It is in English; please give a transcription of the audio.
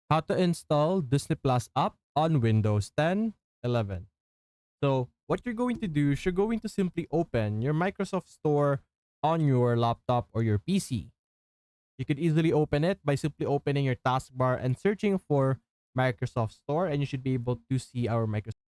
How to install Disney Plus app on Windows 10, 11. So what you're going to do is you're going to simply open your Microsoft Store on your laptop or your PC. You could easily open it by simply opening your taskbar and searching for Microsoft Store, and you should be able to see our Microsoft